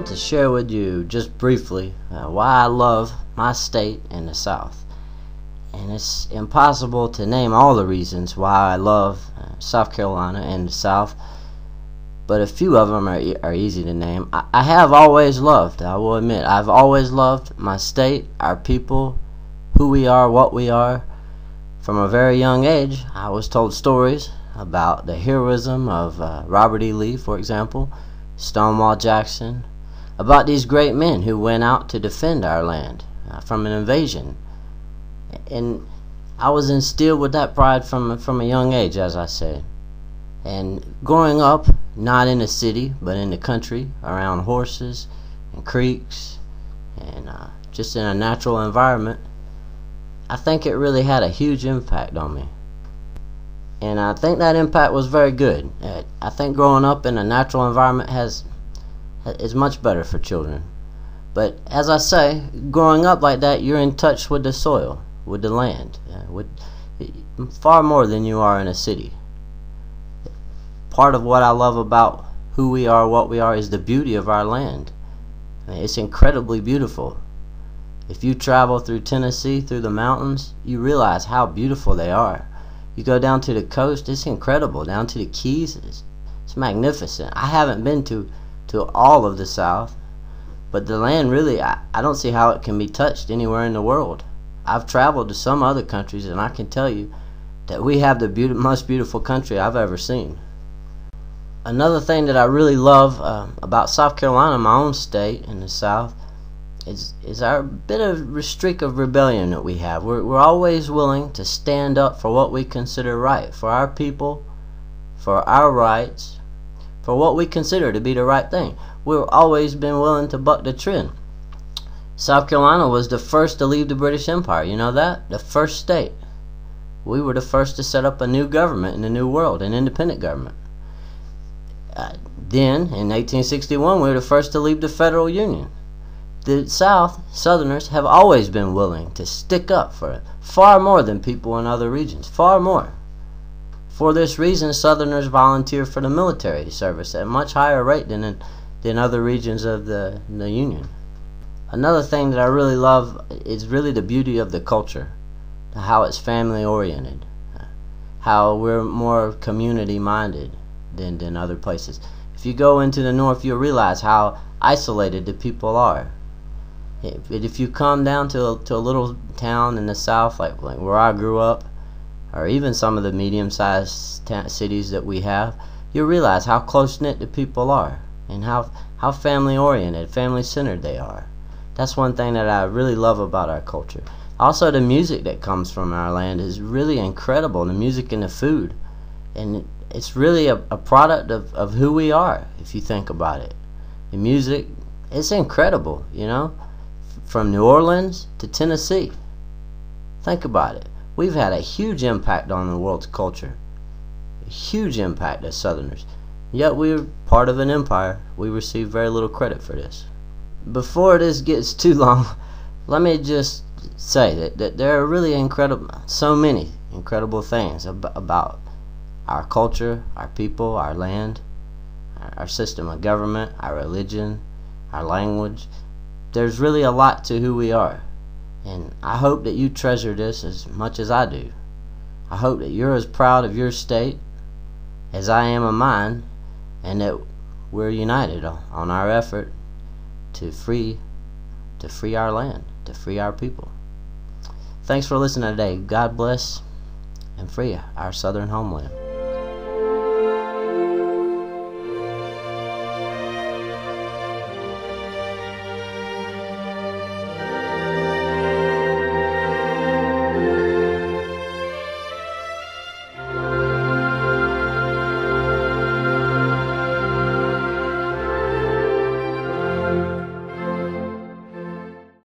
want to share with you just briefly why I love my state in the South. And it's impossible to name all the reasons why I love South Carolina and the South, but a few of them are easy to name. I have always loved, I will admit, I've always loved my state, our people, who we are, what we are. From a very young age, I was told stories about the heroism of Robert E. Lee, for example, Stonewall Jackson, about these great men who went out to defend our land from an invasion. And I was instilled with that pride from a young age, as I said. And growing up, not in the city, but in the country, around horses and creeks, and just in a natural environment, I think it really had a huge impact on me. And I think that impact was very good. I think growing up in a natural environment is much better for children. But as I say, growing up like that, you're in touch with the soil, with the land, with far more than you are in a city. Part of what I love about who we are, what we are, is the beauty of our land. It's incredibly beautiful. If you travel through Tennessee, through the mountains, you realize how beautiful they are. You go down to the coast, it's incredible. Down to the Keys, it's magnificent. I haven't been to all of the South, but the land really, I don't see how it can be touched anywhere in the world. I've traveled to some other countries, and I can tell you that we have the most beautiful country I've ever seen. Another thing that I really love about South Carolina, my own state in the South, is our bit of streak of rebellion that we have. We're always willing to stand up for what we consider right, for our people, for our rights, for what we consider to be the right thing. We've always been willing to buck the trend. South Carolina was the first to leave the British Empire. You know that? The first state. We were the first to set up a new government in the New World, an independent government. Then, in 1861, we were the first to leave the Federal Union. The Southerners have always been willing to stick up for it, far more than people in other regions, far more. For this reason, Southerners volunteer for the military service at a much higher rate than other regions of the Union. Another thing that I really love is really the beauty of the culture, how it's family oriented, how we're more community minded than other places. If you go into the North, you'll realize how isolated the people are. If you come down to a little town in the South, like where I grew up, or even some of the medium-sized cities that we have, you'll realize how close-knit the people are, and how family-oriented, family-centered they are. That's one thing that I really love about our culture. Also, the music that comes from our land is really incredible, the music and the food. And it's really a product of who we are, if you think about it. The music, it's incredible, you know? From New Orleans to Tennessee. Think about it. We've had a huge impact on the world's culture. A huge impact as Southerners. Yet we're part of an empire. We receive very little credit for this. Before this gets too long, let me just say that there are really so many incredible things about our culture, our people, our land, our system of government, our religion, our language. There's really a lot to who we are, and I hope that you treasure this as much as I do. I hope that you're as proud of your state as I am of mine, and that we're united on our effort to free our land, to free our people. Thanks for listening today. God bless and free our southern homeland.